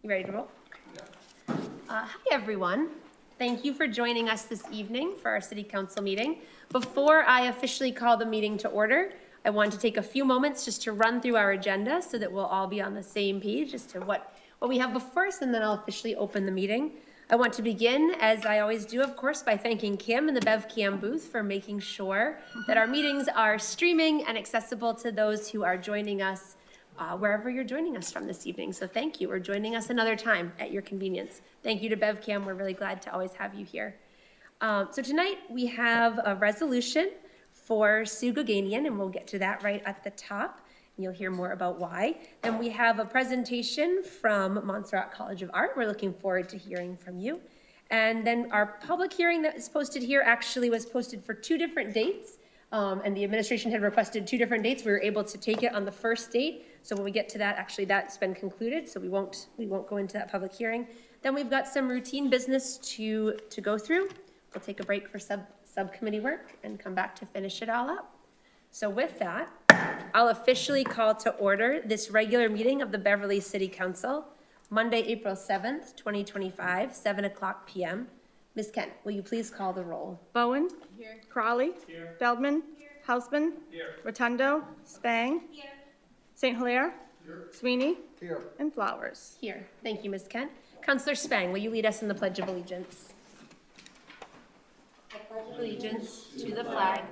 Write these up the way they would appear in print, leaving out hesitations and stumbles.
You ready to roll? Hi, everyone. Thank you for joining us this evening for our City Council meeting. Before I officially call the meeting to order, I want to take a few moments just to run through our agenda so that we'll all be on the same page as to what we have before us, and then I'll officially open the meeting. I want to begin, as I always do, of course, by thanking Kim and the BevCam booth for making sure that our meetings are streaming and accessible to those who are joining us wherever you're joining us from this evening. So thank you, or joining us another time at your convenience. Thank you to BevCam. We're really glad to always have you here. So tonight we have a resolution for Sue Goganian, and we'll get to that right at the top. And you'll hear more about why. Then we have a presentation from Montserrat College of Art. We're looking forward to hearing from you. And then our public hearing that is posted here actually was posted for 2 different dates. And the administration had requested 2 different dates. We were able to take it on the first date. So when we get to that, actually that's been concluded. So we won't go into that public hearing. Then we've got some routine business to go through. We'll take a break for subcommittee work and come back to finish it all up. So with that, I'll officially call to order this regular meeting of the Beverly City Council, Monday, April 7th, 2025, 7:00 p.m. Ms. Kent, will you please call the roll? Bowen. Here. Crawley. Here. Feldman. Here. Hausman. Here. Rotundo. Spang. Here. St. Hilaire. Here. Sweeney. Here. And Flowers. Here. Thank you, Ms. Kent. Councillor Spang, will you lead us in the Pledge of Allegiance? I pledge allegiance to the flag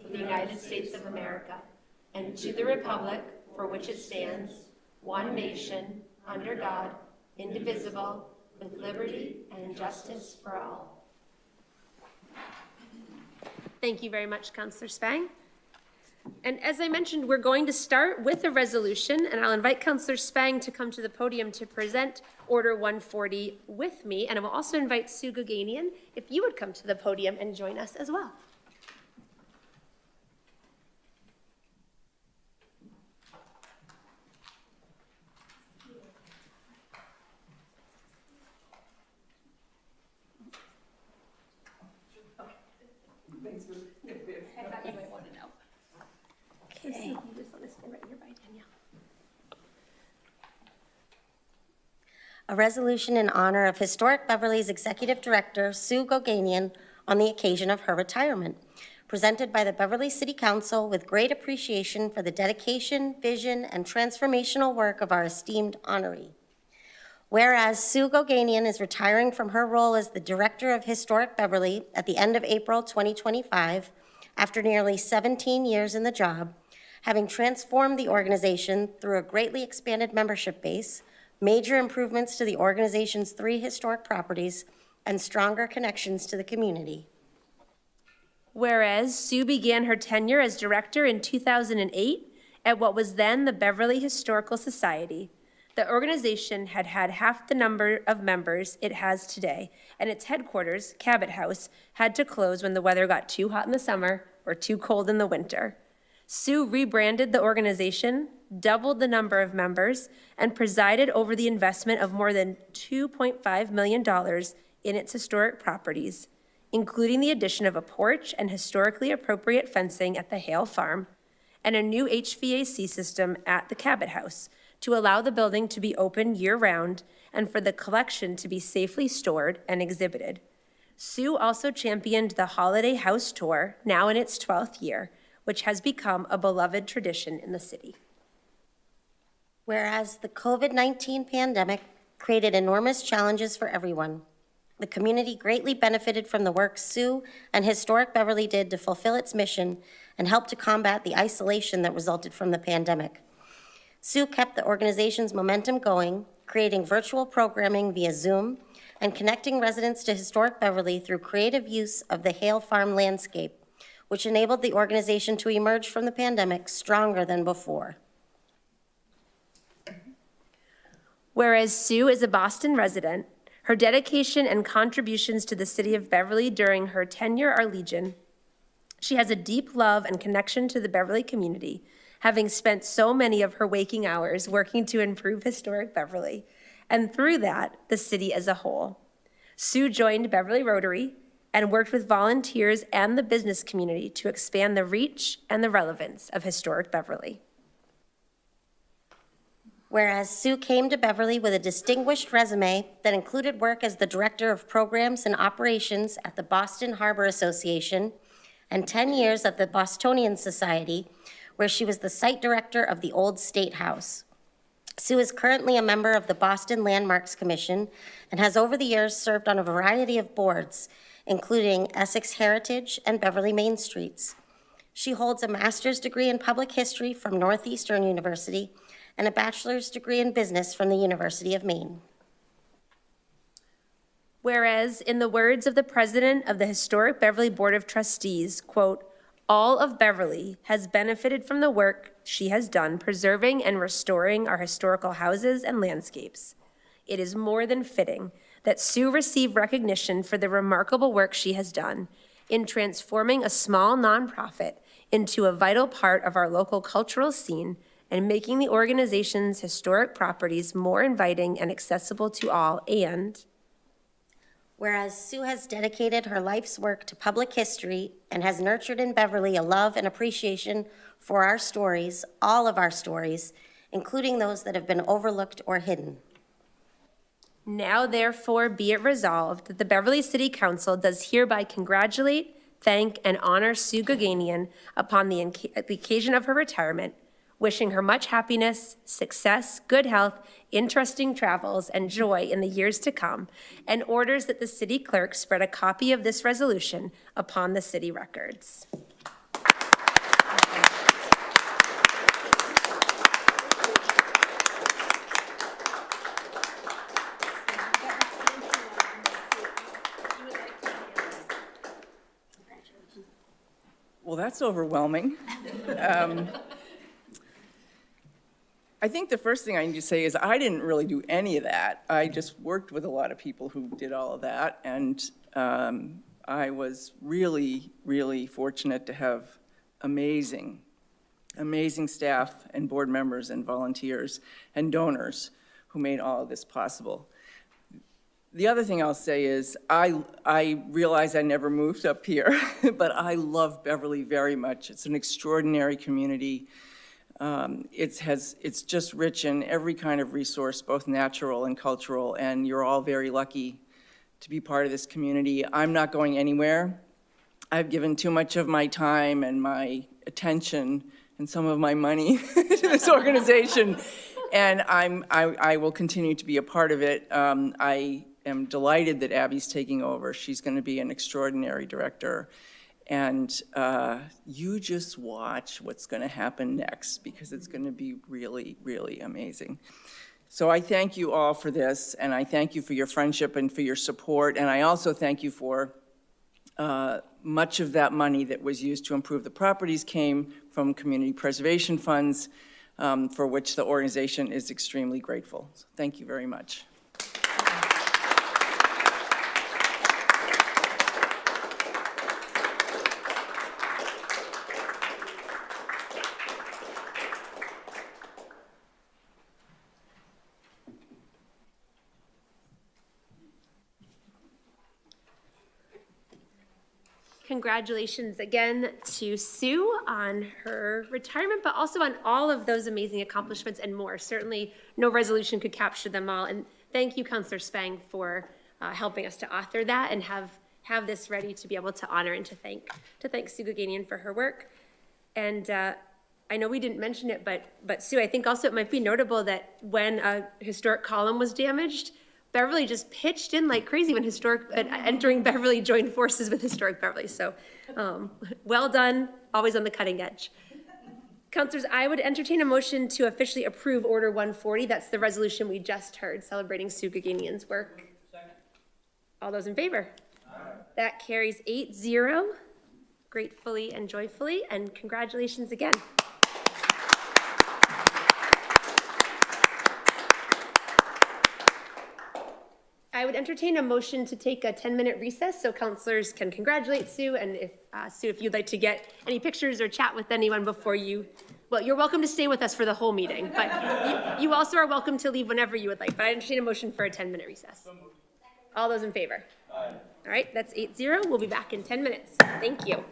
of the United States of America and to the republic for which it stands, one nation, under God, indivisible, with liberty and justice for all. Thank you very much, Councillor Spang. And as I mentioned, we're going to start with a resolution, and I'll invite Councillor Spang to come to the podium to present Order 140 with me, and I will also invite Sue Goganian, if you would come to the podium and join us as well. I thought you might want to know. Okay. You just want to stay right here by Danielle. A resolution in honor of Historic Beverly's Executive Director, Sue Goganian, on the occasion of her retirement, presented by the Beverly City Council with great appreciation for the dedication, vision, and transformational work of our esteemed honoree. Whereas Sue Goganian is retiring from her role as the Director of Historic Beverly at the end of April 2025, after nearly 17 years in the job, having transformed the organization through a greatly expanded membership base, major improvements to the organization's 3 historic properties, and stronger connections to the community. Whereas Sue began her tenure as director in 2008 at what was then the Beverly Historical Society. The organization had half the number of members it has today, and its headquarters, Cabot House, had to close when the weather got too hot in the summer or too cold in the winter. Sue rebranded the organization, doubled the number of members, and presided over the investment of more than $2.5 million in its historic properties, including the addition of a porch and historically appropriate fencing at the Hale Farm, and a new HVAC system at the Cabot House, to allow the building to be open year-round and for the collection to be safely stored and exhibited. Sue also championed the Holiday House Tour, now in its 12th year, which has become a beloved tradition in the city. Whereas the COVID-19 pandemic created enormous challenges for everyone, the community greatly benefited from the work Sue and Historic Beverly did to fulfill its mission and help to combat the isolation that resulted from the pandemic. Sue kept the organization's momentum going, creating virtual programming via Zoom and connecting residents to Historic Beverly through creative use of the Hale Farm landscape, which enabled the organization to emerge from the pandemic stronger than before. Whereas Sue is a Boston resident, her dedication and contributions to the city of Beverly during her tenure are legion. She has a deep love and connection to the Beverly community, having spent so many of her waking hours working to improve historic Beverly, and through that, the city as a whole. Sue joined Beverly Rotary and worked with volunteers and the business community to expand the reach and the relevance of historic Beverly. Whereas Sue came to Beverly with a distinguished resume that included work as the Director of Programs and Operations at the Boston Harbor Association and 10 years at the Bostonian Society, where she was the site director of the Old State House. Sue is currently a member of the Boston Landmarks Commission and has over the years served on a variety of boards, including Essex Heritage and Beverly Main Streets. She holds a master's degree in public history from Northeastern University and a bachelor's degree in business from the University of Maine. Whereas, in the words of the president of the Historic Beverly Board of Trustees, quote, "All of Beverly has benefited from the work she has done preserving and restoring our historical houses and landscapes. It is more than fitting that Sue receive recognition for the remarkable work she has done in transforming a small nonprofit into a vital part of our local cultural scene and making the organization's historic properties more inviting and accessible to all, and Whereas Sue has dedicated her life's work to public history and has nurtured in Beverly a love and appreciation for our stories, all of our stories, including those that have been overlooked or hidden. now therefore be it resolved that the Beverly City Council does hereby congratulate, thank, and honor Sue Goganian upon the occasion of her retirement, wishing her much happiness, success, good health, interesting travels, and joy in the years to come, and orders that the city clerk spread a copy of this resolution upon the city records. Well, that's overwhelming. I think the first thing I need to say is I didn't really do any of that. I just worked with a lot of people who did all of that, and I was really, really fortunate to have amazing staff and board members and volunteers and donors who made all of this possible. The other thing I'll say is I realize I never moved up here, but I love Beverly very much. It's an extraordinary community. It's just rich in every kind of resource, both natural and cultural, and you're all very lucky to be part of this community. I'm not going anywhere. I've given too much of my time and my attention and some of my money to this organization, and I will continue to be a part of it. I am delighted that Abby's taking over. She's going to be an extraordinary director. And you just watch what's going to happen next, because it's going to be really, really amazing. So I thank you all for this, and I thank you for your friendship and for your support. And I also thank you for much of that money that was used to improve the properties came from community preservation funds, for which the organization is extremely grateful. So thank you very much. Congratulations again to Sue on her retirement, but also on all of those amazing accomplishments and more. Certainly, no resolution could capture them all. And thank you, Councilor Spang, for helping us to author that and have this ready to be able to honor and to thank Sue Goganian for her work. And I know we didn't mention it, but Sue, I think also it might be notable that when a historic column was damaged, Beverly just pitched in like crazy when Entering Beverly joined forces with Historic Beverly. So well done, always on the cutting edge. Councilors, I would entertain a motion to officially approve Order 140. That's the resolution we just heard celebrating Sue Goganian's work. Second. All those in favor? Aye. That carries 8-0, gratefully and joyfully, and congratulations again. I would entertain a motion to take a 10-minute recess so councilors can congratulate Sue, and if Sue, if you'd like to get any pictures or chat with anyone before well, you're welcome to stay with us for the whole meeting, but you also are welcome to leave whenever you would like. But I entertain a motion for a 10-minute recess. All those in favor? Aye. All right, that's 8-0. We'll be back in 10 minutes. Thank you.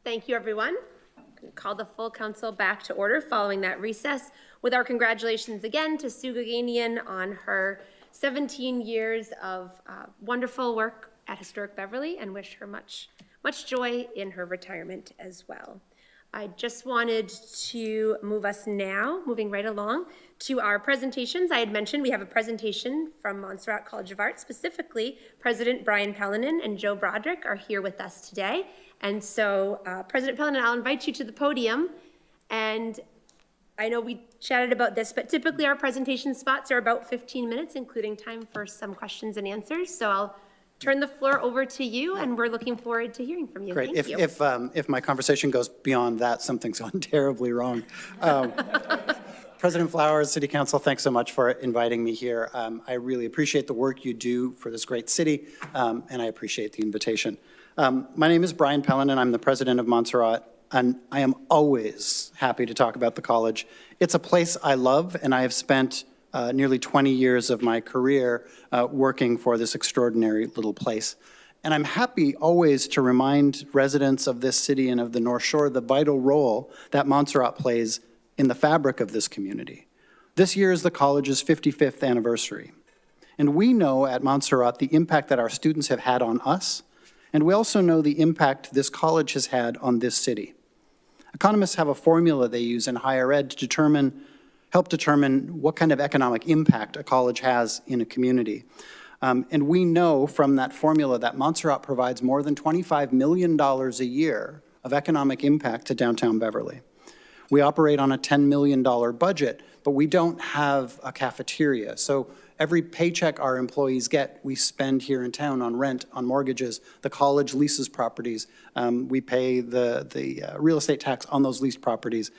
Thank you, everyone. Call the full council back to order following that recess with our congratulations again to Sue Gaganian on her 17 years of wonderful work at Historic Beverly, and wish her much joy in her retirement as well. I just wanted to moving right along to our presentations. I had mentioned we have a presentation from Montserrat College of Art, specifically President Brian Pellinen and Joe Broderick are here with us today. And so President Pellinen, I'll invite you to the podium. And I know we chatted about this, but typically our presentation spots are about 15 minutes, including time for some questions and answers. So I'll turn the floor over to you, and we're looking forward to hearing from you. Great. Thank you. If my conversation goes beyond that, something's gone terribly wrong. President Flowers, City Council, thanks so much for inviting me here. I really appreciate the work you do for this great city, and I appreciate the invitation. My name is Brian Pellinen. I'm the president of Montserrat, and I am always happy to talk about the college. It's a place I love, and I have spent nearly 20 years of my career working for this extraordinary little place. And I'm happy always to remind residents of this city and of the North Shore the vital role that Montserrat plays in the fabric of this community. This year is the college's 55th anniversary. And we know at Montserrat the impact that our students have had on us, and we also know the impact this college has had on this city. Economists have a formula they use in higher ed to help determine what kind of economic impact a college has in a community. And we know from that formula that Montserrat provides more than $25 million a year of economic impact to downtown Beverly. We operate on a $10 million budget, but we don't have a cafeteria. So every paycheck our employees get, we spend here in town on rent, on mortgages. The college leases properties. We pay the real estate tax on those leased properties.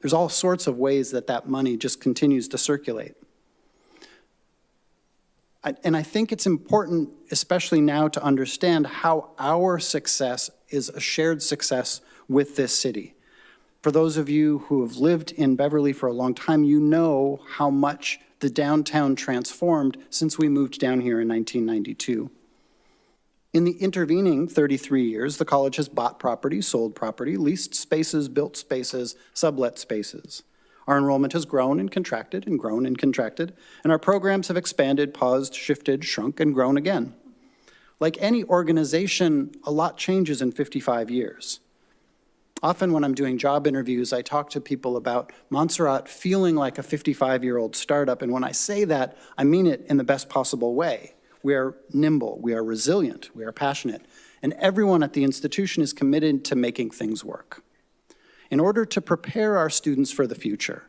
There's all sorts of ways that that money just continues to circulate. And I think it's important, especially now, to understand how our success is a shared success with this city. For those of you who have lived in Beverly for a long time, you know how much the downtown transformed since we moved down here in 1992. In the intervening 33 years, the college has bought property, sold property, leased spaces, built spaces, sublet spaces. Our enrollment has grown and contracted and grown and contracted, and our programs have expanded, paused, shifted, shrunk, and grown again. Like any organization, a lot changes in 55 years. Often when I'm doing job interviews, I talk to people about Montserrat feeling like a 55-year-old startup, and when I say that, I mean it in the best possible way. We are nimble, we are resilient, we are passionate, and everyone at the institution is committed to making things work. In order to prepare our students for the future,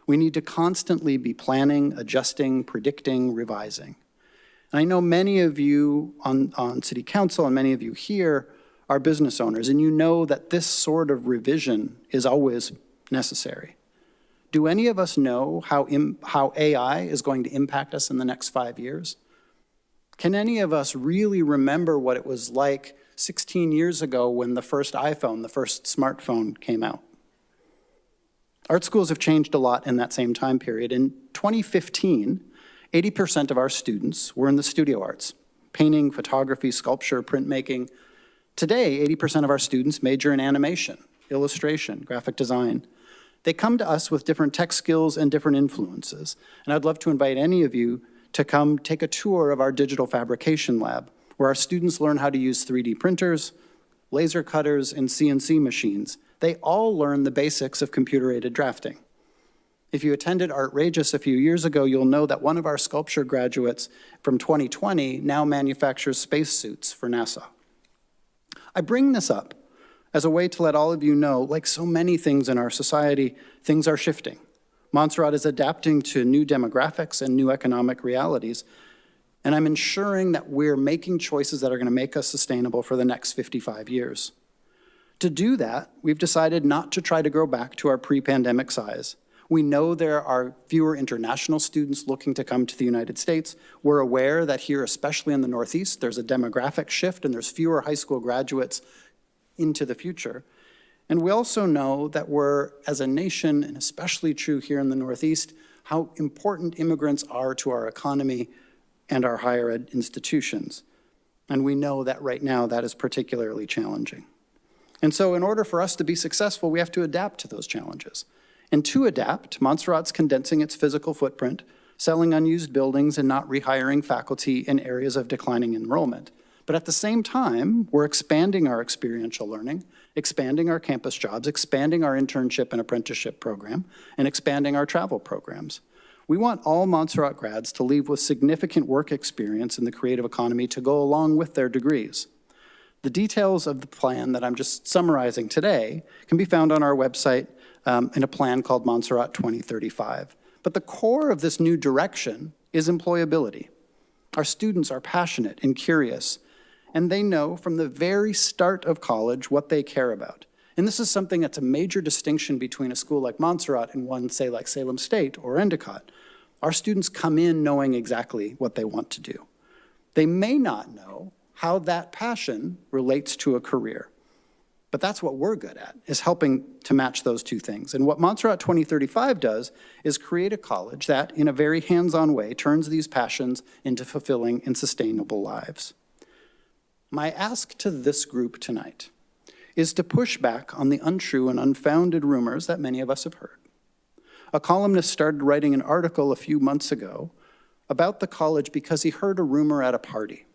we need to constantly be planning, adjusting, predicting, revising. And I know many of you on City Council and many of you here are business owners, and you know that this sort of revision is always necessary. Do any of us know how AI is going to impact us in the next 5 years? Can any of us really remember what it was like 16 years ago when the first iPhone, the first smartphone came out? Art schools have changed a lot in that same time period. In 2015, 80% of our students were in the studio arts, painting, photography, sculpture, printmaking. Today, 80% of our students major in animation, illustration, graphic design. They come to us with different tech skills and different influences. And I'd love to invite any of you to come take a tour of our digital fabrication lab, where our students learn how to use 3D printers, laser cutters, and CNC machines. They all learn the basics of computer-aided drafting. If you attended Artrageous a few years ago, you'll know that one of our sculpture graduates from 2020 now manufactures spacesuits for NASA. I bring this up as a way to let all of you know, like so many things in our society, things are shifting. Montserrat is adapting to new demographics and new economic realities, and I'm ensuring that we're making choices that are going to make us sustainable for the next 55 years. To do that, we've decided not to try to grow back to our pre-pandemic size. We know there are fewer international students looking to come to the United States. We're aware that here, especially in the Northeast, there's a demographic shift and there's fewer high school graduates into the future. And we also know that we're, as a nation, and especially true here in the Northeast, how important immigrants are to our economy and our higher ed institutions. And we know that right now that is particularly challenging. And so in order for us to be successful, we have to adapt to those challenges. And to adapt, Montserrat's condensing its physical footprint, selling unused buildings, and not rehiring faculty in areas of declining enrollment. But at the same time, we're expanding our experiential learning, expanding our campus jobs, expanding our internship and apprenticeship program, and expanding our travel programs. We want all Montserrat grads to leave with significant work experience in the creative economy to go along with their degrees. The details of the plan that I'm just summarizing today can be found on our website in a plan called Montserrat 2035. But the core of this new direction is employability. Our students are passionate and curious, and they know from the very start of college what they care about. And this is something that's a major distinction between a school like Montserrat and one, say, like Salem State or Endicott. Our students come in knowing exactly what they want to do. They may not know how that passion relates to a career, but that's what we're good at, is helping to match those two things. And what Montserrat 2035 does is create a college that, in a very hands-on way, turns these passions into fulfilling and sustainable lives. My ask to this group tonight is to push back on the untrue and unfounded rumors that many of us have heard. A columnist started writing an article a few months ago about the college because he heard a rumor at a party.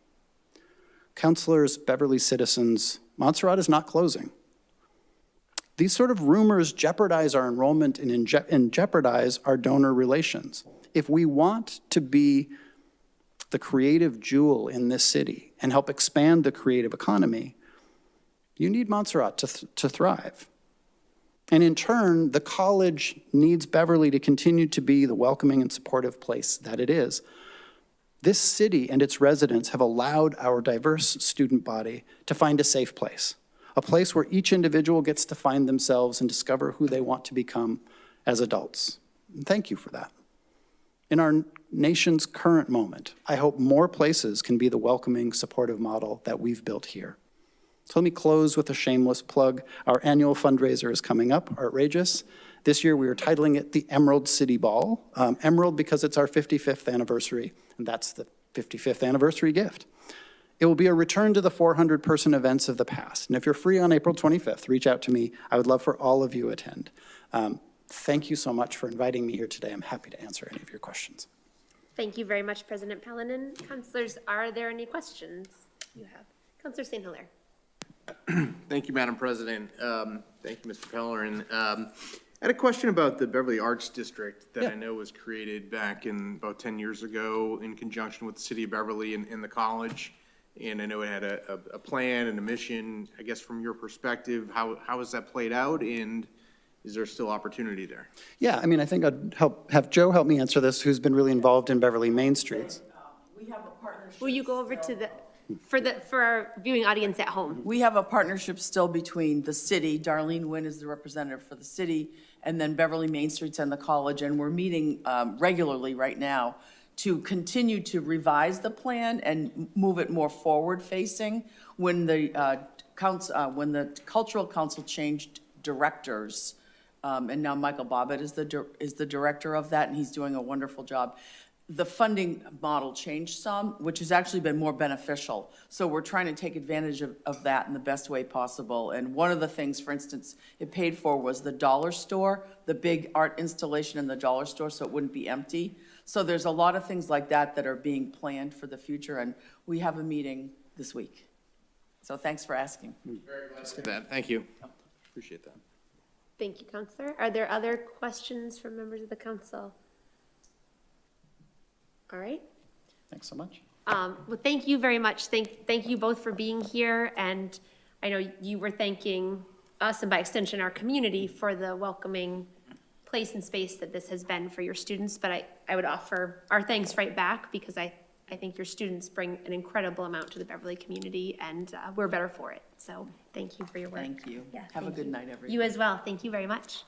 Counselors, Beverly citizens, Montserrat is not closing. These sort of rumors jeopardize our enrollment and jeopardize our donor relations. If we want to be the creative jewel in this city and help expand the creative economy, you need Montserrat to thrive. And in turn, the college needs Beverly to continue to be the welcoming and supportive place that it is. This city and its residents have allowed our diverse student body to find a safe place, a place where each individual gets to find themselves and discover who they want to become as adults. And thank you for that. In our nation's current moment, I hope more places can be the welcoming, supportive model that we've built here. So let me close with a shameless plug. Our annual fundraiser is coming up, Outrageous. This year we are titling it the Emerald City Ball. Emerald because it's our 55th anniversary, and that's the 55th anniversary gift. It will be a return to the 400-person events of the past. And if you're free on April 25th, reach out to me. I would love for all of you to attend. Thank you so much for inviting me here today. I'm happy to answer any of your questions. Thank you very much, President Pellinen. Councilors, are there any questions you have? Councilor St. Hilaire. Thank you, Madam President. Thank you, Mr. Pellerin. I had a question about the Beverly Arts District that I know was created back in about 10 years ago in conjunction with the city of Beverly and the college. And I know it had a plan and a mission. I guess from your perspective, how has that played out, and is there still opportunity there? Yeah, I mean, I think I'd have Joe help me answer this, who's been really involved in Beverly Main Streets. We have a partnership. Will you go over to for our viewing audience at home? We have a partnership still between the city, Darlene Nguyen is the representative for the city, and then Beverly Main Streets and the college, and we're meeting regularly right now to continue to revise the plan and move it more forward-facing. When the Cultural Council changed directors, and now Michael Bobbitt is the director of that, and he's doing a wonderful job. The funding model changed some, which has actually been more beneficial. So we're trying to take advantage of that in the best way possible. And one of the things, for instance, it paid for was the dollar store, the big art installation in the dollar store, so it wouldn't be empty. So there's a lot of things like that that are being planned for the future, and we have a meeting this week. So thanks for asking. Very glad to see that. Thank you. Appreciate that. Thank you, Councilor. Are there other questions from members of the council? All right. Thanks so much. Well, thank you very much. Thank you both for being here. And I know you were thanking us and by extension our community for the welcoming place and space that this has been for your students. But I would offer our thanks right back because I think your students bring an incredible amount to the Beverly community and we're better for it. So thank you for your work. Thank you. Yeah, Have a thank good you. night, everyone. You as well. Thank you very much.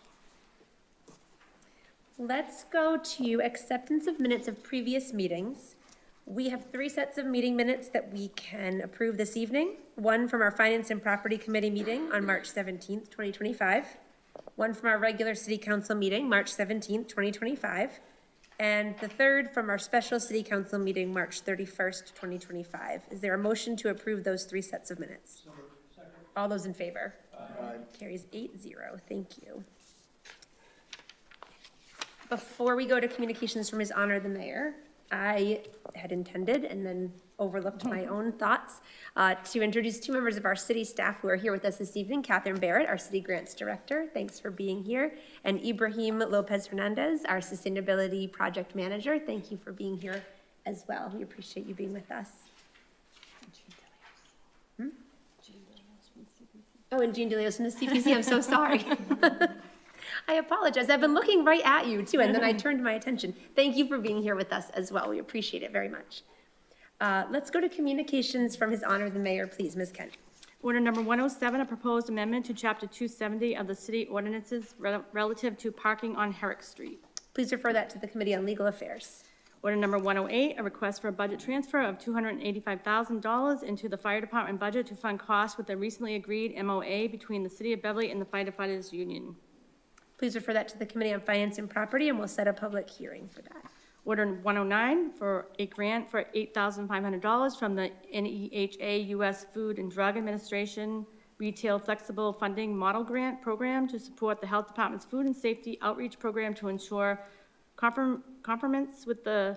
Let's go to acceptance of minutes of previous meetings. We have 3 sets of meeting minutes that we can approve this evening. One from our Finance and Property Committee meeting on March 17th, 2025. One from our regular City Council meeting, March 17th, 2025. And the third from our special City Council meeting, March 31st, 2025. Is there a motion to approve those 3 sets of minutes? All those in favor? Carries 8-0. Thank you. Before we go to communications from His Honor the Mayor, I had intended and then overlooked my own thoughts to introduce two members of our city staff who are here with us this evening. Catherine Barrett, our City Grants Director, thanks for being here. And Ibrahim Lopez Hernandez, our Sustainability Project Manager, thank you for being here as well. We appreciate you being with us. Oh, and Jean DeLeos from the CPC, I'm so sorry. I apologize. I've been looking right at you too, and then I turned my attention. Thank you for being here with us as well. We appreciate it very much. Let's go to communications from His Honor the Mayor, please, Ms. Kent. Order number 107, a proposed amendment to Chapter 270 of the city ordinances relative to parking on Herrick Street. Please refer that to the Committee on Legal Affairs. Order number 108, a request for a budget transfer of $285,000 into the fire department budget to fund costs with the recently agreed MOA between the City of Beverly and the Firefighters Union. Please refer that to the Committee on Finance and Property, and we'll set a public hearing for that. Order 109 for a grant for $8,500 from the NEHA U.S. Food and Drug Administration Retail Flexible Funding Model Grant Program to support the Health Department's Food and Safety Outreach Program to ensure conformance with the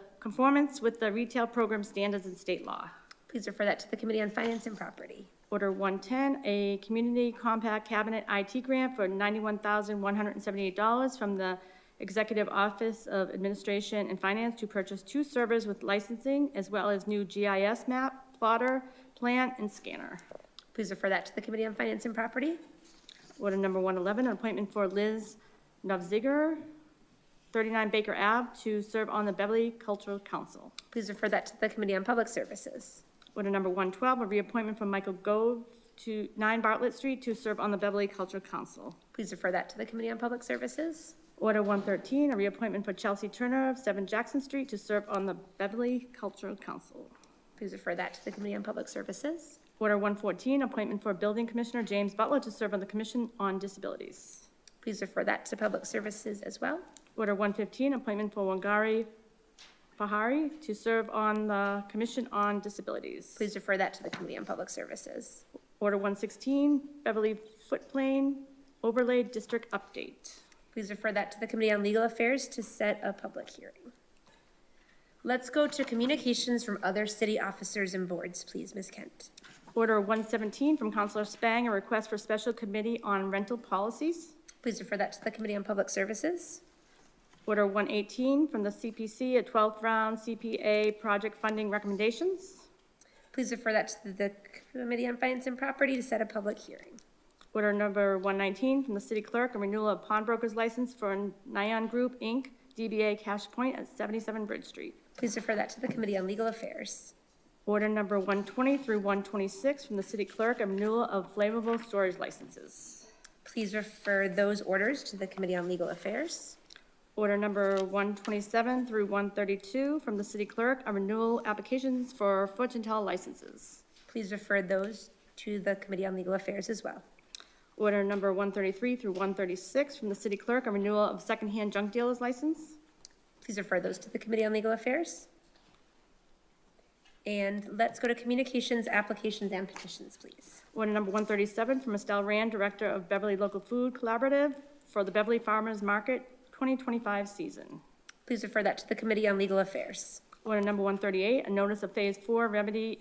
retail program standards and state law. Please refer that to the Committee on Finance and Property. Order 110, a Community Compact Cabinet IT grant for $91,178 from the Executive Office of Administration and Finance to purchase 2 servers with licensing, as well as new GIS map, plotter, plant, and scanner. Please refer that to the Committee on Finance and Property. Order number 111, an appointment for Liz Novziger, 39 Baker Ave, to serve on the Beverly Cultural Council. Please refer that to the Committee on Public Services. Order number 112, a reappointment from Michael Gove to 9 Bartlett Street to serve on the Beverly Cultural Council. Please refer that to the Committee on Public Services. Order 113, a reappointment for Chelsea Turner of 7 Jackson Street to serve on the Beverly Cultural Council. Please refer that to the Committee on Public Services. Order 114, appointment for Building Commissioner James Butler to serve on the Commission on Disabilities. Please refer that to Public Services as well. Order 115, appointment for Wangari Pahari to serve on the Commission on Disabilities. Please refer that to the Committee on Public Services. Order 116, Beverly Footplane Overlay District Update. Please refer that to the Committee on Legal Affairs to set a public hearing. Let's go to communications from other city officers and boards, please, Ms. Kent. Order 117 from Councilor Spang, a request for special committee on rental policies. Please refer that to the Committee on Public Services. Order 118 from the CPC, a 12th round CPA project funding recommendations. Please refer that to the Committee on Finance and Property to set a public hearing. Order number 119 from the city clerk, a renewal of pawnbroker's license for Nyan Group, Inc., DBA Cash Point at 77 Bridge Street. Please refer that to the Committee on Legal Affairs. Order number 120 through 126 from the city clerk, a renewal of flammable storage licenses. Please refer those orders to the Committee on Legal Affairs. Order number 127 through 132 from the city clerk, a renewal applications for Fortuntel licenses. Please refer those to the Committee on Legal Affairs as well. Order number 133 through 136 from the city clerk, a renewal of secondhand junk dealer's license. Please refer those to the Committee on Legal Affairs. And let's go to communications, applications, and petitions, please. Order number 137 from Estelle Rand, Director of Beverly Local Food Collaborative for the Beverly Farmers Market 2025 season. Please refer that to the Committee on Legal Affairs. Order number 138, a notice of Phase 4 remedy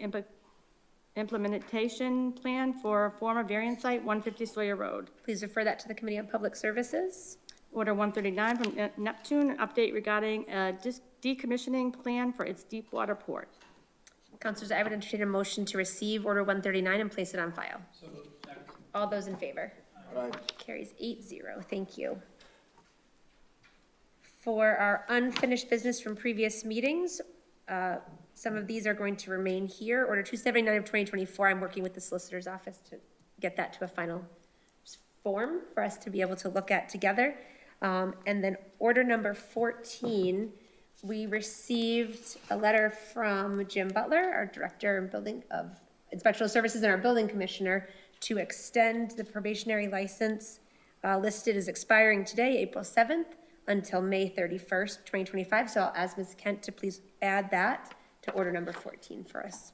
implementation plan for former variant site 150 Sawyer Road. Please refer that to the Committee on Public Services. Order 139 from Neptune, an update regarding a decommissioning plan for its deep water port. Councilors, I would entertain a motion to receive Order 139 and place it on file. All those in favor? Aye. Carries 8-0. Thank you. For our unfinished business from previous meetings, some of these are going to remain here. Order 279 of 2024, I'm working with the Solicitor's Office to get that to a final form for us to be able to look at together. And then order number 14, we received a letter from Jim Butler, our Director of Inspectional Services and our Building Commissioner, to extend the probationary license listed as expiring today, April 7th, until May 31st, 2025. So I'll ask Ms. Kent to please add that to order number 14 for us.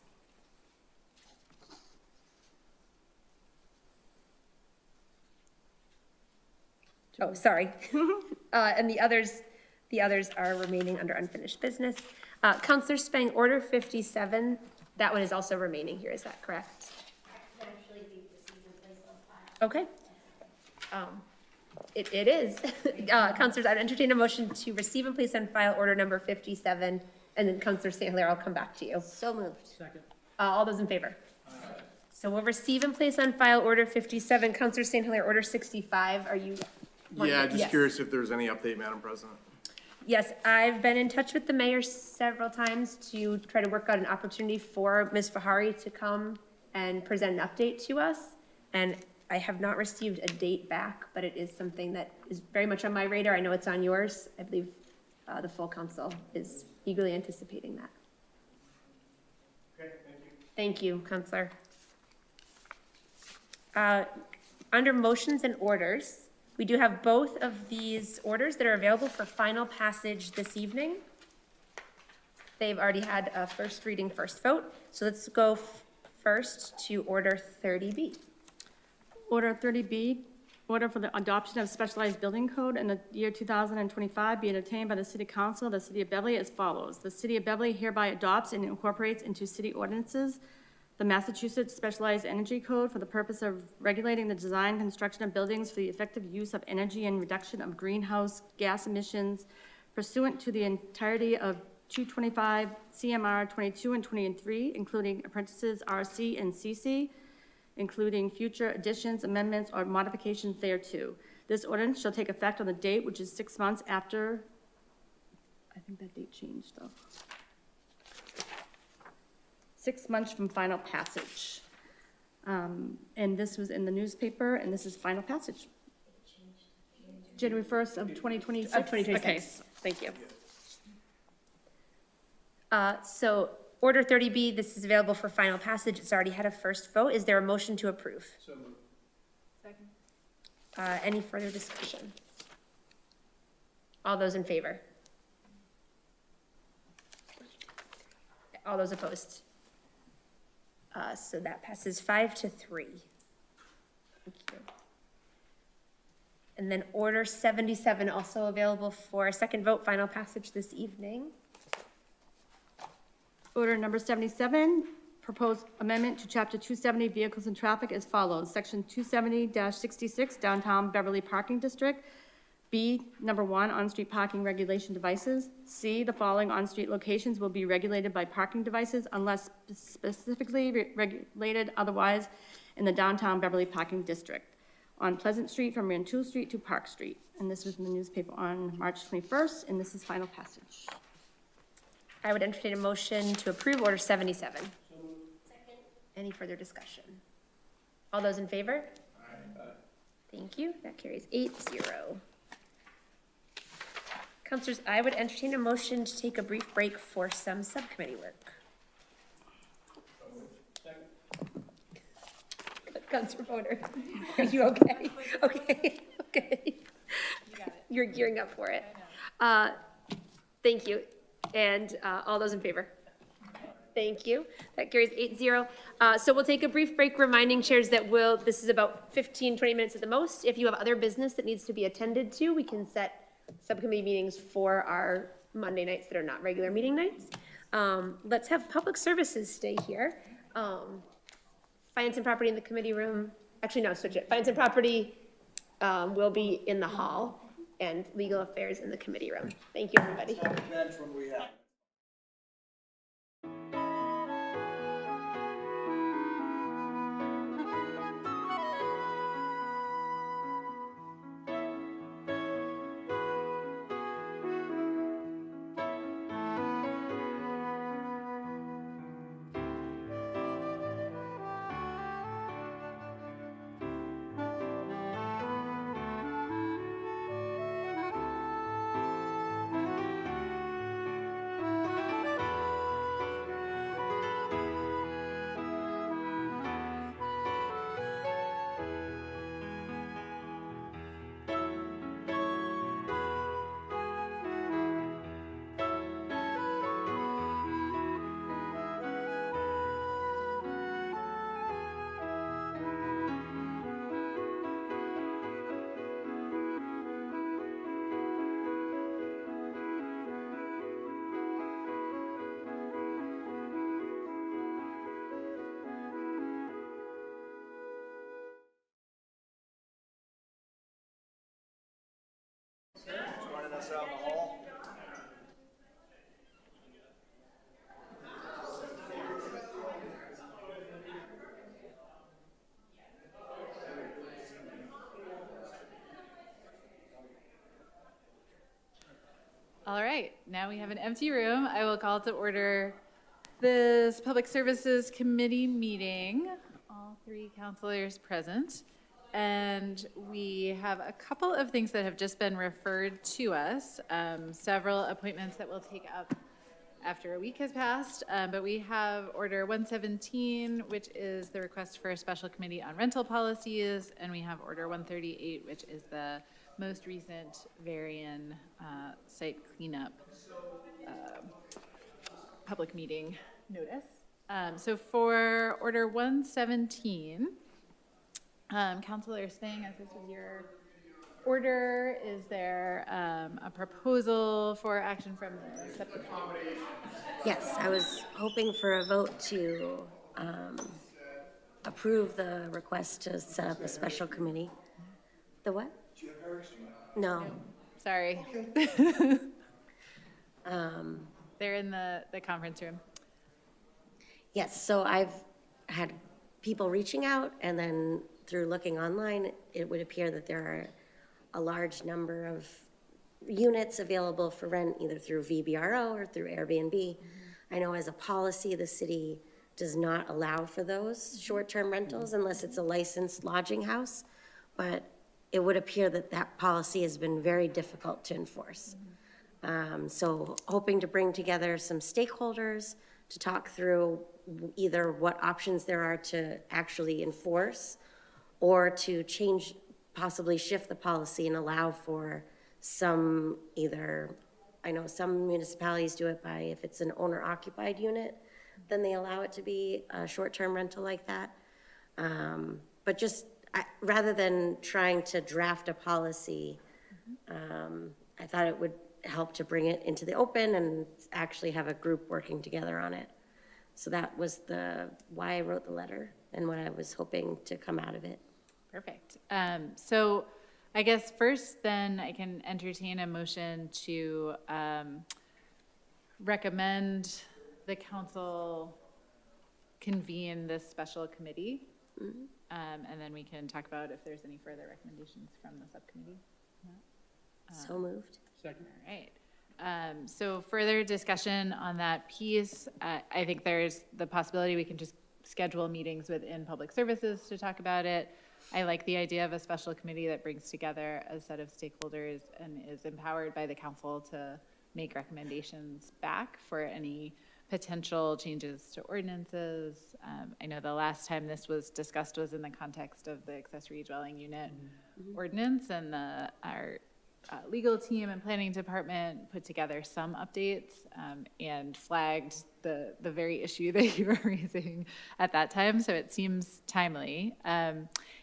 Oh, sorry. And the others are remaining under unfinished business. Counselor Spang, Order 57, that one is also remaining here, is that correct? Okay. It is. Counselors, I'd entertain a motion to receive and place on file order number 57, and then Counselor St. Hilaire, I'll come back to you. So moved. All those in favor? So we'll receive and place on file order 57. Counselor St. Hilaire, order 65, are you? Yeah, just Yes. curious if there's any update, Madam President. Yes, I've been in touch with the mayor several times to try to work out an opportunity for Ms. Fahari to come and present an update to us. And I have not received a date back, but it is something that is very much on my radar. I know it's on yours. I believe the full council is eagerly anticipating that. Okay, thank you. Thank you, Counselor. Under motions and orders, we do have both of these orders that are available for final passage this evening. They've already had a first reading, first vote. So let's go first to order 30B. Order 30B, order for the adoption of specialized building code in the year 2025 be entertained by the City Council of the City of Beverly as follows. The City of Beverly hereby adopts and incorporates into city ordinances the Massachusetts Specialized Energy Code for the purpose of regulating the design and construction of buildings for the effective use of energy and reduction of greenhouse gas emissions pursuant to the entirety of 225 CMR 22 and 23, including apprentices RC and CC, including future additions, amendments, or modifications thereto. This ordinance shall take effect on the date, which is 6 months after, I think that date changed, though. 6 months from final passage. And this was in the newspaper, and this is final passage. January 1st of 2026? Of 2026. Okay, thank you. So order 30B, this is available for final passage. It's already had a first vote. Is there a motion to approve? So moved. Any further discussion? All those in favor? All those opposed? So that passes 5-3. Thank you. And then order 77 also available for a second vote, final passage this evening. Order number 77, proposed amendment to Chapter 270 Vehicles and Traffic as follows. Section 270-66 Downtown Beverly Parking District. B, number 1, on-street parking regulation devices. C, the following on-street locations will be regulated by parking devices unless specifically regulated otherwise in the Downtown Beverly Parking District. On Pleasant Street from Rantoul Street to Park Street. And this was in the newspaper on March 21st, and this is final passage. I would entertain a motion to approve order 77. Second. Any further discussion? All those in favor? Aye. Thank you. That carries 8-0. Councilors, I would entertain a motion to take a brief break for some subcommittee work. Councilor Boner, are you okay? Okay, okay. You got it. You're gearing up for it. Thank you. And all those in favor? Thank you. That carries 8-0. So we'll take a brief break, reminding chairs that this is about 15-20 minutes at the most. If you have other business that needs to be attended to, we can set subcommittee meetings for our Monday nights that are not regular meeting nights. Let's have public services stay here. Finance and property in the committee room. Actually, no, switch it. Finance and property will be in the hall, and legal affairs in the committee room. Thank you, everybody. All right, now we have an empty room. I will call to order this Public Services Committee meeting, all three counselors present. And we have a couple of things that have just been referred to us, several appointments that we'll take up after a week has passed, but we have Order 117, which is the request for a special committee on rental policies, and we have Order 138, which is the most recent Varian site cleanup public meeting notice. So for Order 117, Councilor Spang, as this is your order, is there a proposal for action from the subcommittee? Yes, I was hoping for a vote to approve the request to set up a special committee. The what? No. Sorry. They're in the conference room. Yes, so I've had people reaching out, and then through looking online, it would appear that there are a large number of units available for rent, either through VBRO or through Airbnb. I know as a policy, the city does not allow for those short-term rentals unless it's a licensed lodging house, but it would appear that that policy has been very difficult to enforce. So hoping to bring together some stakeholders to talk through either what options there are to actually enforce or to change, possibly shift the policy and allow for some either, I know some municipalities do it by if it's an owner-occupied unit, then they allow it to be a short-term rental like that. But just, rather than trying to draft a policy, I thought it would help to bring it into the open and actually have a group working together on it. So that was why I wrote the letter and what I was hoping to come out of it. Perfect. So I guess first then I can entertain a motion to recommend the council convene this special committee. And then we can talk about if there's any further recommendations from the subcommittee. So moved. Second. All right. So further discussion on that piece, I think there's the possibility we can just schedule meetings within public services to talk about it. I like the idea of a special committee that brings together a set of stakeholders and is empowered by the council to make recommendations back for any potential changes to ordinances. I know the last time this was discussed was in the context of the accessory dwelling unit ordinance, and our legal team and planning department put together some updates and flagged the very issue that you were raising at that time, so it seems timely.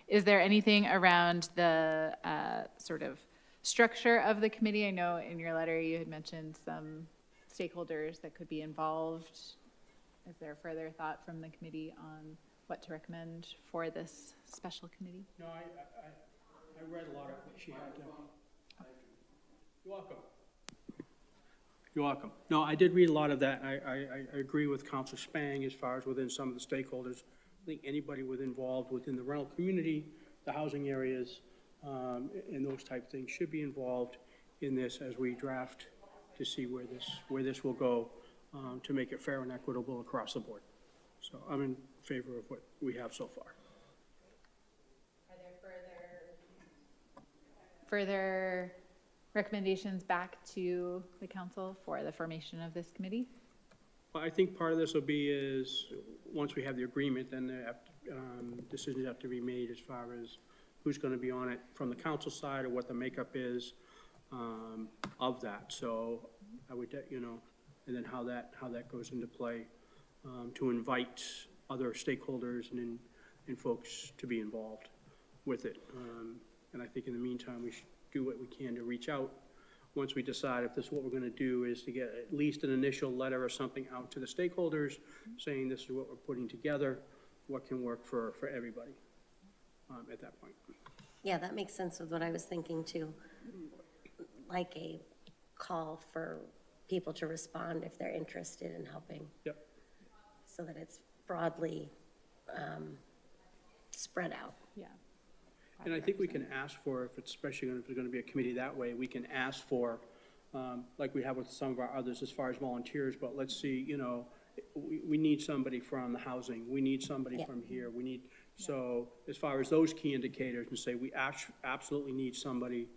Is there anything around the sort of structure of the committee? I know in your letter you had mentioned some stakeholders that could be involved. Is there further thought from the committee on what to recommend for this special committee? No, I read a lot of what she had. You're welcome. You're welcome. No, I did read a lot of that. I agree with Councilor Spang as far as within some of the stakeholders. I think anybody involved within the rental community, the housing areas, and those type of things should be involved in this as we draft to see where this will go, to make it fair and equitable across the board. So I'm in favor of what we have so far. Are there further recommendations back to the council for the formation of this committee? Well, I think part of this will be is, once we have the agreement, then decisions have to be made as far as who's going to be on it from the council side or what the makeup is of that. So I would, and then how that goes into play, to invite other stakeholders and folks to be involved with it. And I think in the meantime, we should do what we can to reach out once we decide if this is what we're going to do, is to get at least an initial letter or something out to the stakeholders saying this is what we're putting together, what can work for everybody at that point. Yeah, that makes sense with what I was thinking too. Like call for people to respond if they're interested in helping, Yep. so that it's broadly spread out. Yeah. And I think we can ask for, if it's especially if there's gonna be a committee that way, we can ask for, like we have with some of our others as far as volunteers, but let's see, you know, we need somebody from the housing, we need somebody from here, we need, so as far as those key indicators, and say we absolutely need somebody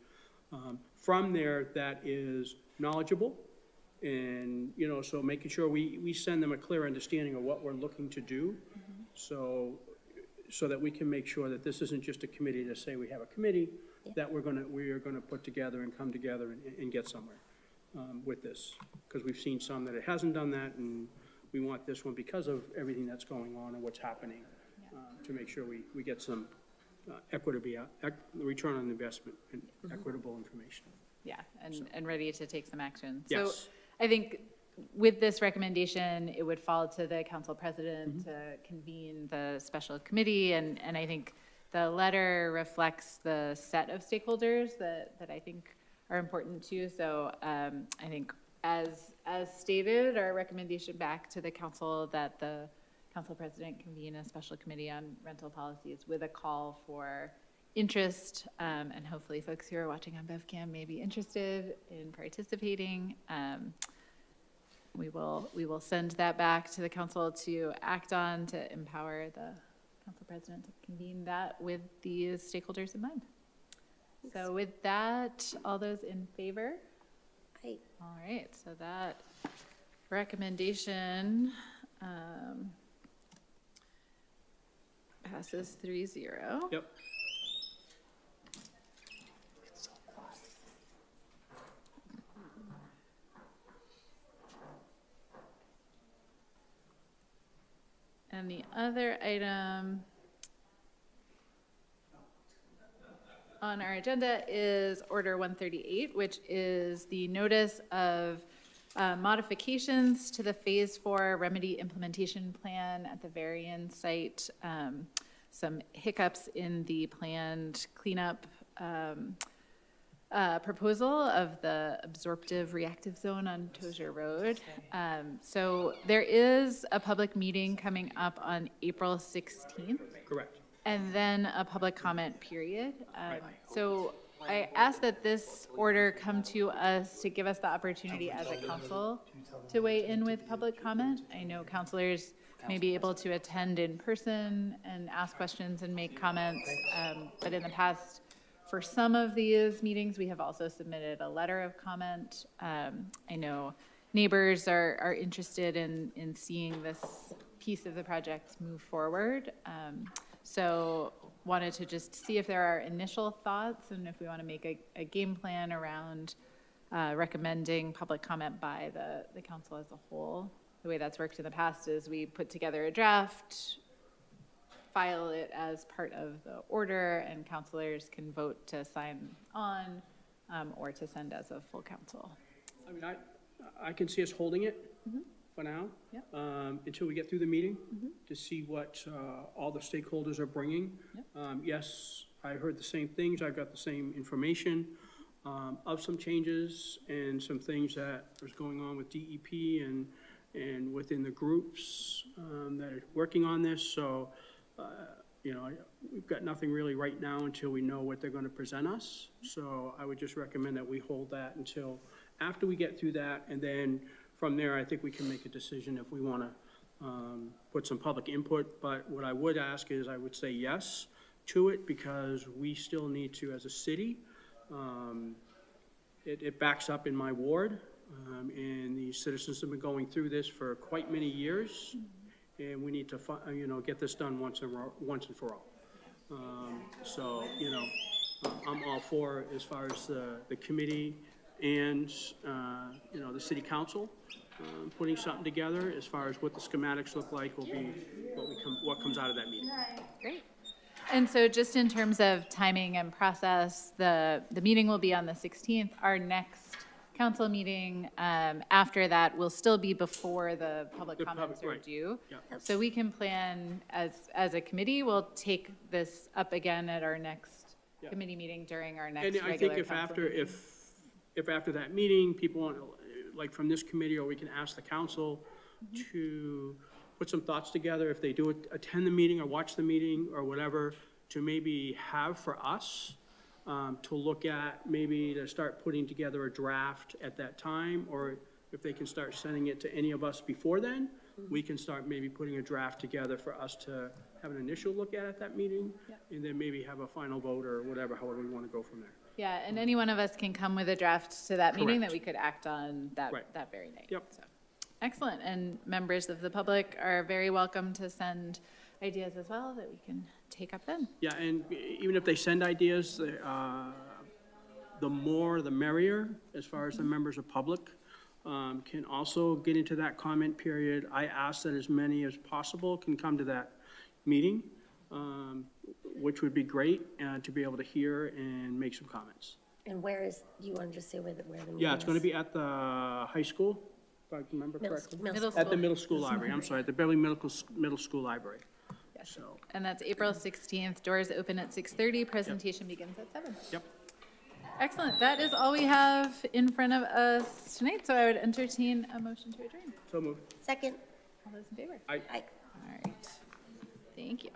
from there that is knowledgeable, and, you know, so making sure we send them a clear understanding of what we're looking to do, so that we can make sure that this isn't just a committee to say we have a committee, that we are gonna put together and come together and get somewhere with this. Because we've seen some that it hasn't done that, and we want this one, because of everything that's going on and what's happening, to make sure we get some return on investment and equitable information. Yeah, and ready to take some action. Yes. So I think with this recommendation, it would fall to the council president to convene the special committee, and I think the letter reflects the set of stakeholders that I think are important too. So I think as stated, our recommendation back to the council that the council president convene a special committee on rental policies with a call for interest, and hopefully folks who are watching on BevCam may be interested in participating. We will send that back to the council to act on, to empower the council president to convene that with these stakeholders in mind. So with that, all those in favor? Aye. All right, so that recommendation passes 3-0. Yep. And the other item on our agenda is Order 138, which is the notice of modifications to the Phase 4 remedy implementation plan at the Varian site. Some hiccups in the planned cleanup proposal of the absorptive reactive zone on Tozier Road. So there is a public meeting coming up on April 16th. Correct. And then a public comment period. So I ask that this order come to us to give us the opportunity as a council to weigh in with public comment. I know councilors may be able to attend in person and ask questions and make comments, but in the past, for some of these meetings, we have also submitted a letter of comment. I know neighbors are interested in seeing this piece of the project move forward. So wanted to just see if there are initial thoughts and if we want to make a game plan around recommending public comment by the council as a whole. The way that's worked in the past is we put together a draft, file it as part of the order, and councilors can vote to sign on or to send as a full council. I mean, I can see us holding it for now. Yep. Until we get through the meeting, to see what all the stakeholders are bringing. Yes, I heard the same things, I got the same information of some changes and some things that was going on with DEP and within the groups that are working on this. So, you know, we've got nothing really right now until we know what they're going to present us. So I would just recommend that we hold that until after we get through that, and then from there, I think we can make a decision if we want to put some public input. But what I would ask is, I would say yes to it, because we still need to, as a city, it backs up in my ward, and the citizens have been going through this for quite many years, and we need to, you know, get this done once and for all. So, you know, I'm all for, as far as the committee and, you know, the city council, putting something together as far as what the schematics look like will be what comes out of that meeting. Great. And so just in terms of timing and process, the meeting will be on the 16th. Our next council meeting after that will still be before the public comments are due. Yeah. So we can plan as a committee, we'll take this up again at our next committee meeting during our next And I regular think council meeting. if after that meeting, people want, like from this committee, or we can ask the council to put some thoughts together, if they do attend the meeting or watch the meeting or whatever, to maybe have for us, to look at, maybe to start putting together a draft at that time, or if they can start sending it to any of us before then, we can start maybe putting a draft together for us to have an initial look at that meeting, and then maybe have a final vote or whatever, however we want to go from there. Yeah, and any one of us can come with a draft to that meeting that Correct. we could act on that, Right. that very night. Yep. So, excellent, and members of the public are very welcome to send ideas as well that we can take up then. Yeah, and even if they send ideas, the more the merrier, as far as the members of public can also get into that comment period. I ask that as many as possible can come to that meeting, which would be great, to be able to hear and make some comments. And where is, do you want to just say where the meeting is? Yeah, it's going to be at the high school, if I remember Middle correctly. school. Middle At the school. middle school library, I'm sorry, at the Beverly Middle School Library. Yes. So, And that's April 16th. Doors open at 6:30. Presentation begins at 7. yep. Excellent. That is all we have in front of us tonight, so I would entertain a motion to adjourn. So moved. Second. All those in favor? Aye. Aye. All right. Thank you.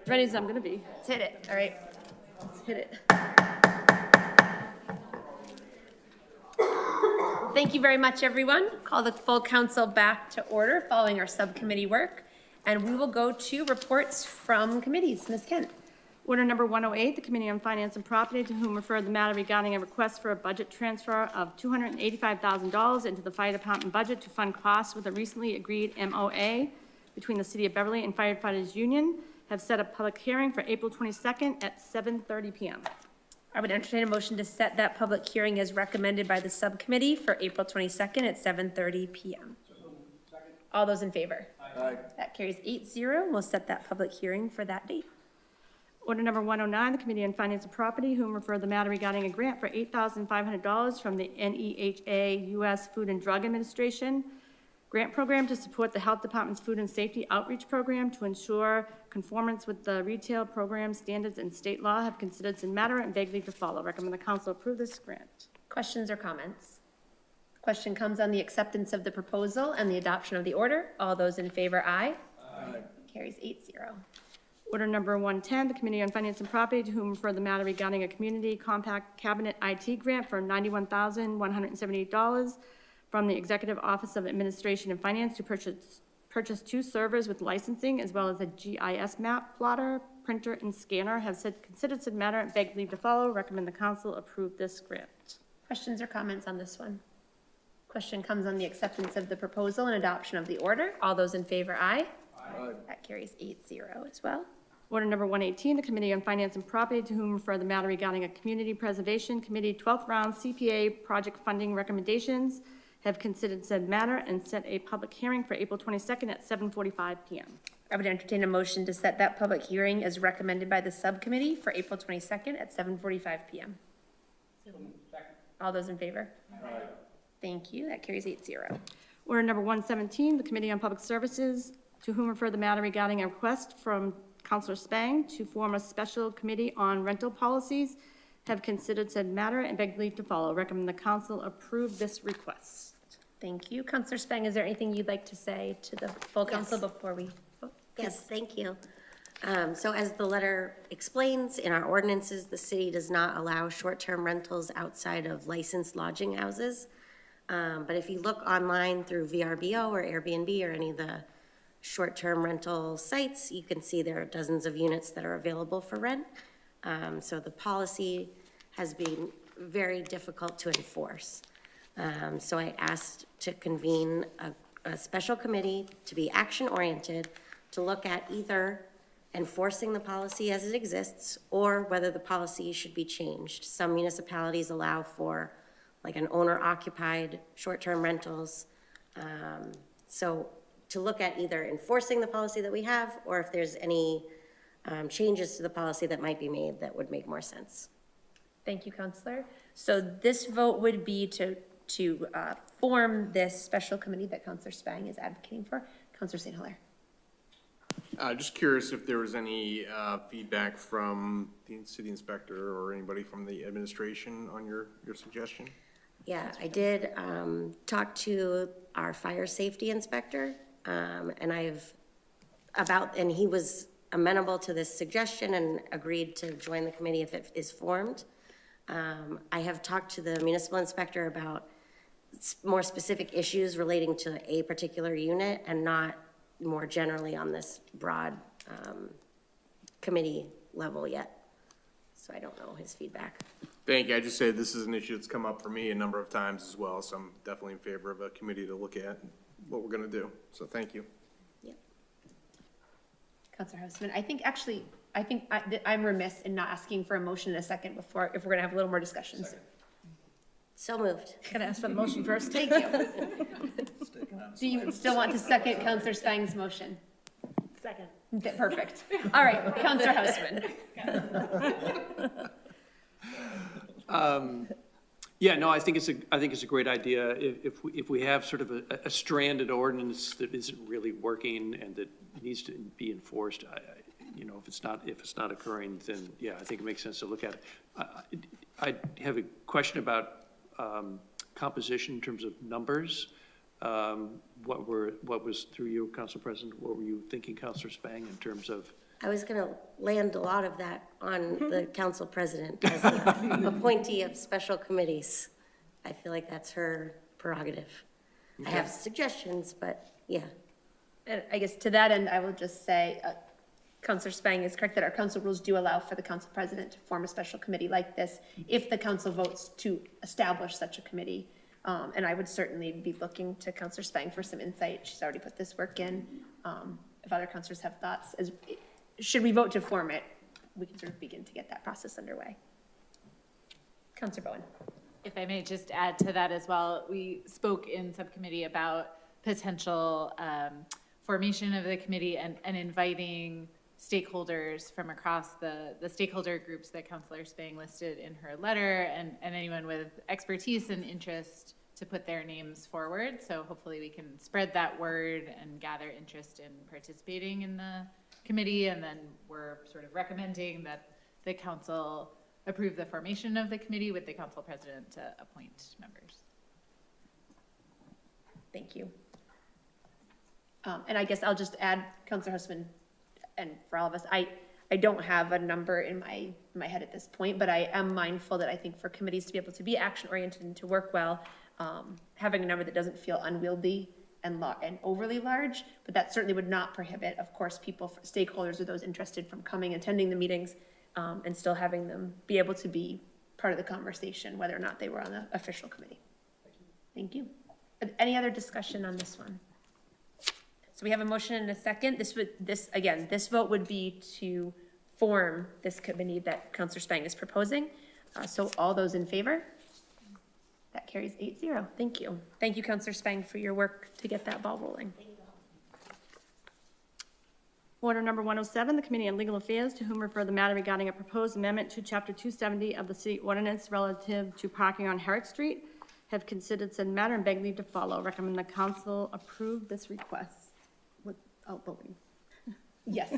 Ready as I'm gonna be. Let's hit it, all right. Let's hit it. Thank you very much, everyone. Call the full council back to order following our subcommittee work. And we will go to reports from committees. Ms. Kent. Order number 108, the Committee on Finance and Property, to whom referred the matter regarding a request for a budget transfer of $285,000 into the Fire Department budget to fund costs with a recently agreed MOA between the City of Beverly and Firefighters Union, have set a public hearing for April 22nd at 7:30 p.m. I would entertain a motion to set that public hearing as recommended by the subcommittee for April 22nd at 7:30 p.m. All those in favor? Aye. That carries 8-0. We'll set that public hearing for that date. Order number 109, the Committee on Finance and Property, whom referred the matter regarding a grant for $8,500 from the NEHA U.S. Food and Drug Administration grant program to support the Health Department's Food and Safety Outreach Program to ensure conformance with the retail program standards and state law, have considered said matter and beg leave to follow. Recommend the council approve this grant. Questions or comments? Question comes on the acceptance of the proposal and the adoption of the order. All those in favor, aye. Aye. Carries 8-0. Order number 110, the Committee on Finance and Property, to whom refer the matter regarding a community compact cabinet IT grant for $91,178 from the Executive Office of Administration and Finance to purchase 2 servers with licensing, as well as a GIS map plotter, printer, and scanner. Have considered said matter and beg leave to follow. Recommend the council approve this grant. Questions or comments on this one? Question comes on the acceptance of the proposal and adoption of the order. All those in favor, aye. Aye. That carries 8-0 as well. Order number 118, the Committee on Finance and Property, to whom refer the matter regarding a Community Preservation Committee 12th round CPA project funding recommendations, have considered said matter and set a public hearing for April 22nd at 7:45 p.m. I would entertain a motion to set that public hearing as recommended by the subcommittee for April 22nd at 7:45 p.m. All those in favor? Aye. Thank you. That carries 8-0. Order number 117, the Committee on Public Services, to whom refer the matter regarding a request from Councilor Spang to form a special committee on rental policies, have considered said matter and beg leave to follow. Recommend the council approve this request. Thank you. Councilor Spang, is there anything you'd like to say to the full council before we vote? Yes, thank you. So as the letter explains, in our ordinances, the city does not allow short-term rentals outside of licensed lodging houses. But if you look online through VRBO or Airbnb or any of the short-term rental sites, you can see there are dozens of units that are available for rent. So the policy has been very difficult to enforce. So I asked to convene a special committee to be action-oriented, to look at either enforcing the policy as it exists or whether the policy should be changed. Some municipalities allow for like an owner-occupied short-term rentals. So to look at either enforcing the policy that we have or if there's any changes to the policy that might be made that would make more sense. Thank you, Councilor. So this vote would be to form this special committee that Councilor Spang is advocating for. Councilor St. Hilaire. Just curious if there was any feedback from the city inspector or anybody from the administration on your suggestion? Yeah, I did talk to our fire safety inspector, and he was amenable to this suggestion and agreed to join the committee if it is formed. I have talked to the municipal inspector about more specific issues relating to a particular unit and not more generally on this broad committee level yet. So I don't know his feedback. Thank you. I just say this is an issue that's come up for me a number of times as well, so I'm definitely in favor of a committee to look at what we're going to do. So thank you. Yeah. Councilor Houseman, I'm remiss in not asking for a motion in a second before, if we're gonna have a little more discussions. So moved. Gonna ask for the motion first. Thank you. Do you still want to second Councilor Spang's motion? Second. Okay, perfect. All right, Councilor Houseman. Yeah, no, I think it's a great idea. If we have sort of a stranded ordinance that isn't really working and that needs to be enforced, if it's not occurring, then yeah, I think it makes sense to look at it. I have a question about composition in terms of numbers. What was through you, Council President? What were you thinking, Councilor Spang, in terms of I was going to land a lot of that on the council president as the appointee of special committees. I feel like that's her prerogative. I have suggestions, but yeah. And I guess to that end, I will just say, Counselor Spang is correct that our council rules do allow for the council president to form a special committee like this if the council votes to establish such a committee. And I would certainly be looking to Counselor Spang for some insight. She's already put this work in. If other counselors have thoughts, should we vote to form it, we can sort of begin to get that process underway. Counselor Bowen. If I may just add to that as well, we spoke in subcommittee about potential formation of the committee and inviting stakeholders from across the stakeholder groups that Councilor Spang listed in her letter, and anyone with expertise and interest to put their names forward. So hopefully we can spread that word and gather interest in participating in the committee, and then we're sort of recommending that the council approve the formation of the committee with the council president to appoint members. Thank you. And I guess I'll just add, Counselor Hussman, and for all of us, I don't have a number in my head at this point, but I am mindful that I think for committees to be able to be action-oriented and to work well, having a number that doesn't feel unwieldy and overly large, but that certainly would not prohibit, of course, people, stakeholders or those interested from coming, attending the meetings, and still having them be able to be part of the conversation, whether or not they were on the official committee. Thank you. Any other discussion on this one? So we have a motion and a second. This vote would be to form this committee that Counselor Spang is proposing. So all those in favor? That carries 8-0. Thank you. Thank you, Counselor Spang, for your work to get that ball rolling. Order number 107, the Committee on Legal Affairs, to whom refer the matter regarding a proposed amendment to Chapter 270 of the city ordinance relative to parking on Herrick Street, have considered said matter and beg leave to follow. Recommend the council approve this request without voting. Yes.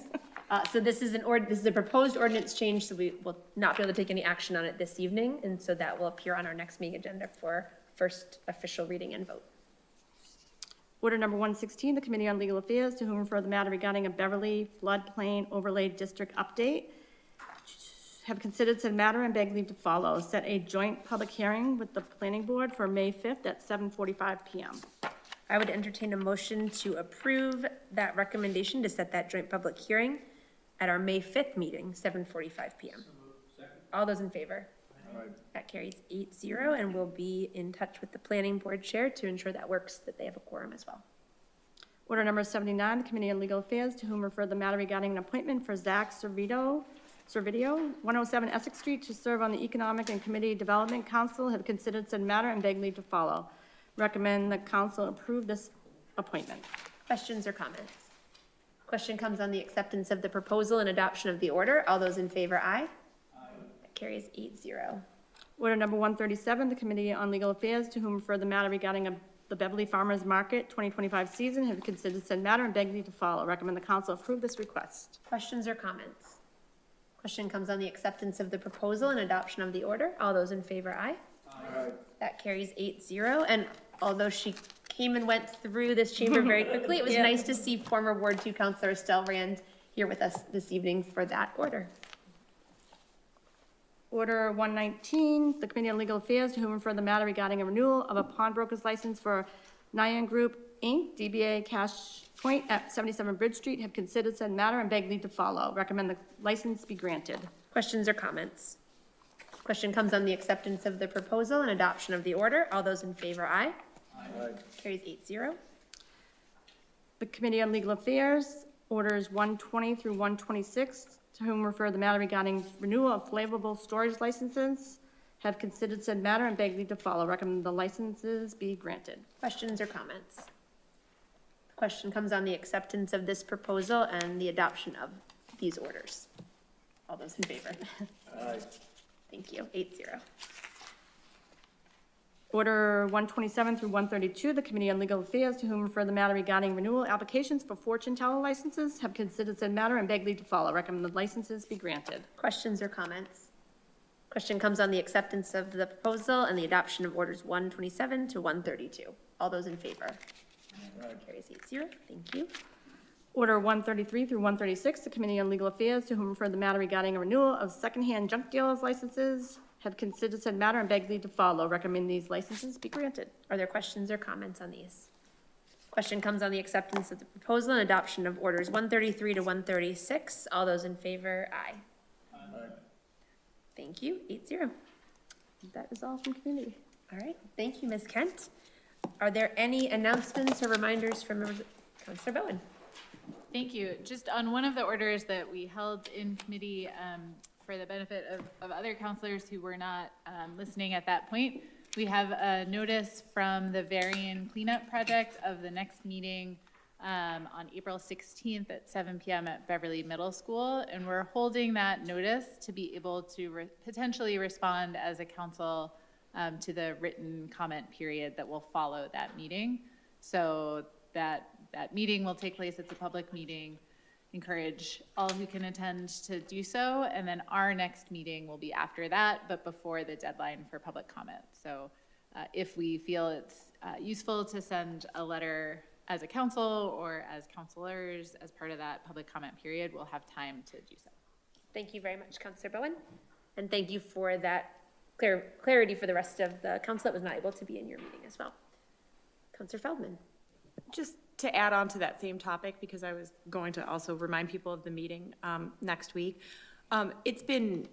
So this is a proposed ordinance change, so we will not be able to take any action on it this evening, and so that will appear on our next meeting agenda for first official reading and vote. Order number 116, the Committee on Legal Affairs, to whom refer the matter regarding a Beverly floodplain overlay district update, have considered said matter and beg leave to follow. Set a joint public hearing with the planning board for May 5th at 7:45 p.m. I would entertain a motion to approve that recommendation to set that joint public hearing at our May 5th meeting, 7:45 p.m. All those in favor? That carries 8-0, and we'll be in touch with the planning board chair to ensure that works, that they have a quorum as well. Order number 79, the Committee on Legal Affairs, to whom refer the matter regarding an appointment for Zach Servideo, 107 Essex Street, to serve on the Economic and Community Development Council, have considered said matter and beg leave to follow. Recommend the council approve this appointment. Questions or comments? Question comes on the acceptance of the proposal and adoption of the order. All those in favor, aye. That carries 8-0. Order number 137, the Committee on Legal Affairs, to whom refer the matter regarding the Beverly Farmers Market 2025 season, have considered said matter and beg leave to follow. Recommend the council approve this request. Questions or comments? Question comes on the acceptance of the proposal and adoption of the order. All those in favor, aye. Aye. That carries 8-0. And although she came and went through this chamber very quickly, it was nice to see former Ward 2 Councilor Estelle Rand here with us this evening for that order. Order 119, the Committee on Legal Affairs, to whom refer the matter regarding a renewal of a pawnbroker's license for Nyan Group, Inc., DBA Cash Point at 77 Bridge Street, have considered said matter and beg leave to follow. Recommend the license be granted. Questions or comments? Question comes on the acceptance of the proposal and adoption of the order. All those in favor, aye. Aye. Carries 8-0. The Committee on Legal Affairs, orders 120 through 126, to whom refer the matter regarding renewal of flammable storage licenses, have considered said matter and beg leave to follow. Recommend the licenses be granted. Questions or comments? The question comes on the acceptance of this proposal and the adoption of these orders. All those in favor? Aye. Thank you. 8-0. Order 127 through 132, the Committee on Legal Affairs, to whom refer the matter regarding renewal applications for fortune teller licenses, have considered said matter and beg leave to follow. Recommend the licenses be granted. Questions or comments? Question comes on the acceptance of the proposal and the adoption of orders 127 to 132. All those in favor? Carries 8-0. Thank you. Order 133 through 136, the Committee on Legal Affairs, to whom referred the matter regarding a renewal of secondhand junk dealers licenses, have considered said matter and beg leave to follow. Recommend these licenses be granted. Are there questions or comments on these? Question comes on the acceptance of the proposal and adoption of orders 133 to 136. All those in favor, aye. Thank you, 8-0. That is all from community. All right, thank you, Ms. Kent. Are there any announcements or reminders from Councilor Bowen? Thank you. Just on one of the orders that we held in committee for the benefit of other counselors who were not listening at that point, we have a notice from the Varian Cleanup Project of the next meeting on April 16th at 7 p.m. at Beverly Middle School. And we're holding that notice to be able to potentially respond as a council to the written comment period that will follow that meeting. So that meeting will take place. It's a public meeting. Encourage all who can attend to do so. And then our next meeting will be after that, but before the deadline for public comment. So if we feel it's useful to send a letter as a council or as counselors as part of that public comment period, we'll have time to do so. Thank you very much, Councilor Bowen. And thank you for that clarity for the rest of the council that was not able to be in your meeting as well. Councilor Feldman. Just to add on to that same topic, because I was going to also remind people of the meeting next week. It's been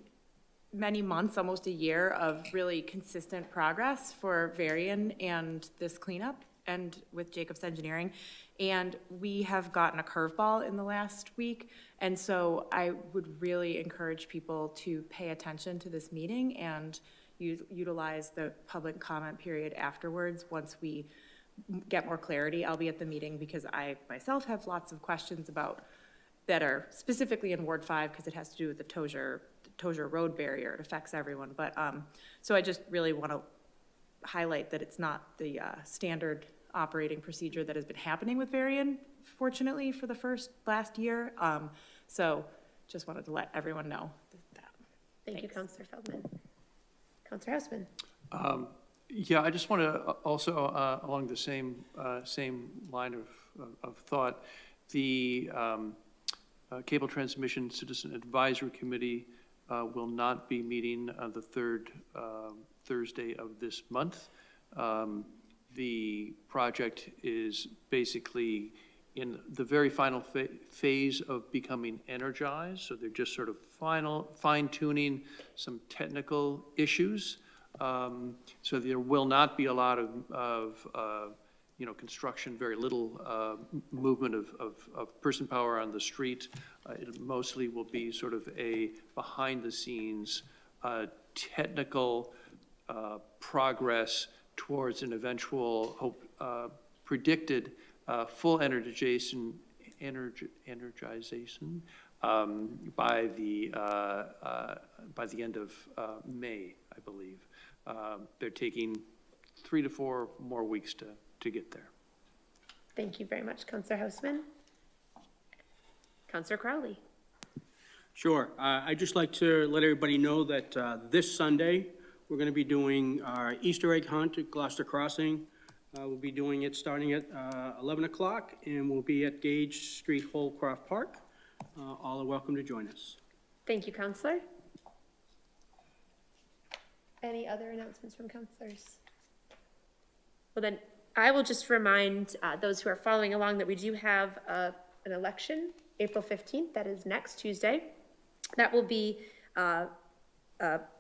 many months, almost a year, of really consistent progress for Varian and this cleanup and with Jacobs Engineering. And we have gotten a curveball in the last week. And so I would really encourage people to pay attention to this meeting and utilize the public comment period afterwards once we get more clarity. I'll be at the meeting because I myself have lots of questions about that are specifically in Ward 5 because it has to do with the Tozier Road barrier. It affects everyone. But so I just really want to highlight that it's not the standard operating procedure that has been happening with Varian, fortunately, for the last year. So just wanted to let everyone know that. Thank you, Councilor Feldman. Councilor Houseman. Yeah, I just want to also, along the same line of thought, the Cable Transmission Citizen Advisory Committee will not be meeting on the third Thursday of this month. The project is basically in the very final phase of becoming energized, so they're just sort of fine-tuning some technical issues. So there will not be a lot of construction, very little movement of person power on the street. It mostly will be sort of a behind-the-scenes technical progress towards an eventual predicted full energization by the end of May, I believe. They're taking 3 to 4 more weeks to get there. Thank you very much, Councilor Houseman. Councilor Crowley. Sure. I'd just like to let everybody know that this Sunday, we're going to be doing our Easter egg hunt at Gloucester Crossing. We'll be doing it starting at 11 o'clock, and we'll be at Gage Street, Holcroft Park. All are welcome to join us. Thank you, Councilor. Any other announcements from councilors? Well, then I will just remind those who are following along that we do have an election, April 15th. That is next Tuesday. That will be a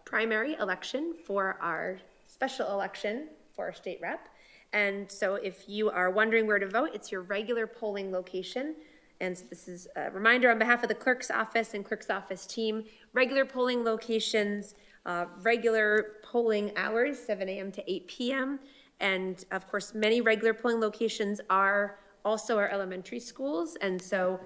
primary election for our special election for our state rep. And so if you are wondering where to vote, it's your regular polling location. And so this is a reminder on behalf of the clerk's office and clerk's office team, regular polling locations, regular polling hours, 7 a.m. to 8 p.m. And of course, many regular polling locations are also our elementary schools. And so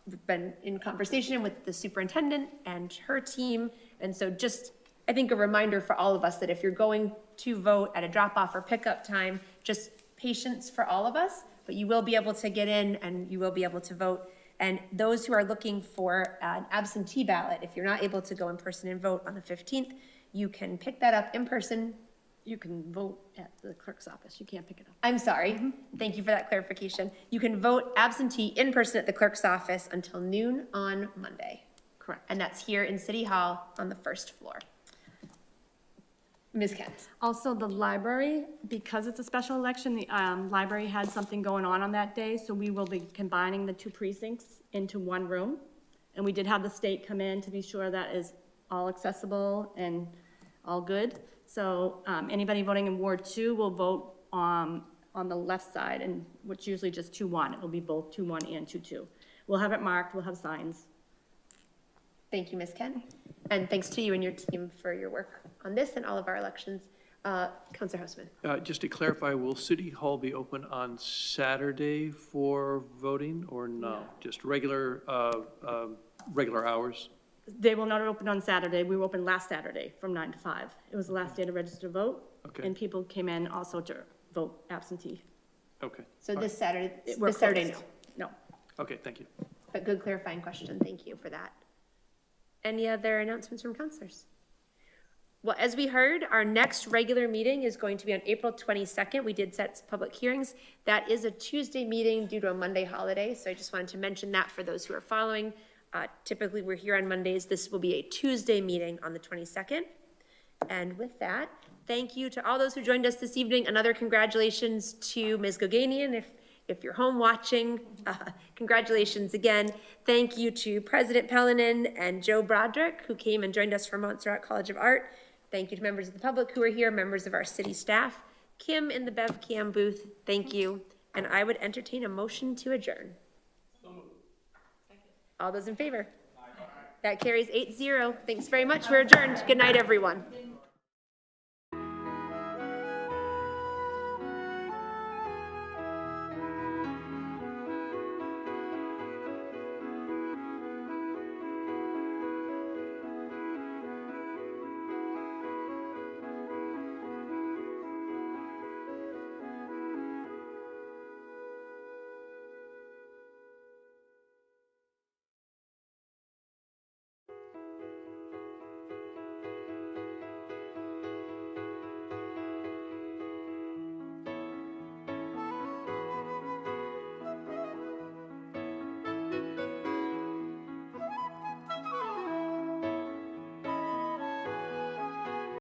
we've been in conversation with the superintendent and her team. And so just, I think, a reminder for all of us that if you're going to vote at a drop-off or pickup time, just patience for all of us, but you will be able to get in and you will be able to vote. And those who are looking for an absentee ballot, if you're not able to go in person and vote on the 15th, you can pick that up in person You can vote at the clerk's office, you can't pick it up. I'm sorry. Thank you for that clarification. You can vote absentee in person at the clerk's office until noon on Monday. Correct. And that's here in City Hall on the first floor. Ms. Kent. Also, the library, because it's a special election, the library had something going on that day, so we will be combining the two precincts into one room. And we did have the state come in to be sure that is all accessible and all good. So anybody voting in Ward 2 will vote on the left side, and which usually just 2-1. It will be both 2-1 and 2-2. We'll have it marked, we'll have signs. Thank you, Ms. Kent. And thanks to you and your team for your work on this and all of our elections. Counselor Houseman. Just to clarify, will City Hall be open on Saturday for voting or no? Just regular hours? They will not open on Saturday. We were open last Saturday from 9 to 5. It was the last day to register to vote. Okay. And people came in also to vote absentee. Okay, So this Saturday, We're this Saturday, no. closed. No. okay, thank you. But good clarifying question. Thank you for that. Any other announcements from counselors? Well, as we heard, our next regular meeting is going to be on April 22nd. We did set public hearings. That is a Tuesday meeting due to a Monday holiday, so I just wanted to mention that for those who are following. Typically, we're here on Mondays. This will be a Tuesday meeting on the 22nd. And with that, thank you to all those who joined us this evening. Another congratulations to Ms. Goganian. If you're home watching, congratulations again. Thank you to President Pellinen and Joe Broderick, who came and joined us from Montserrat College of Art. Thank you to members of the public who are here, members of our city staff. Kim in the BevCam booth, thank you. And I would entertain a motion to adjourn. All those in favor? That carries 8-0. Thanks very much. We're adjourned. Good night, everyone.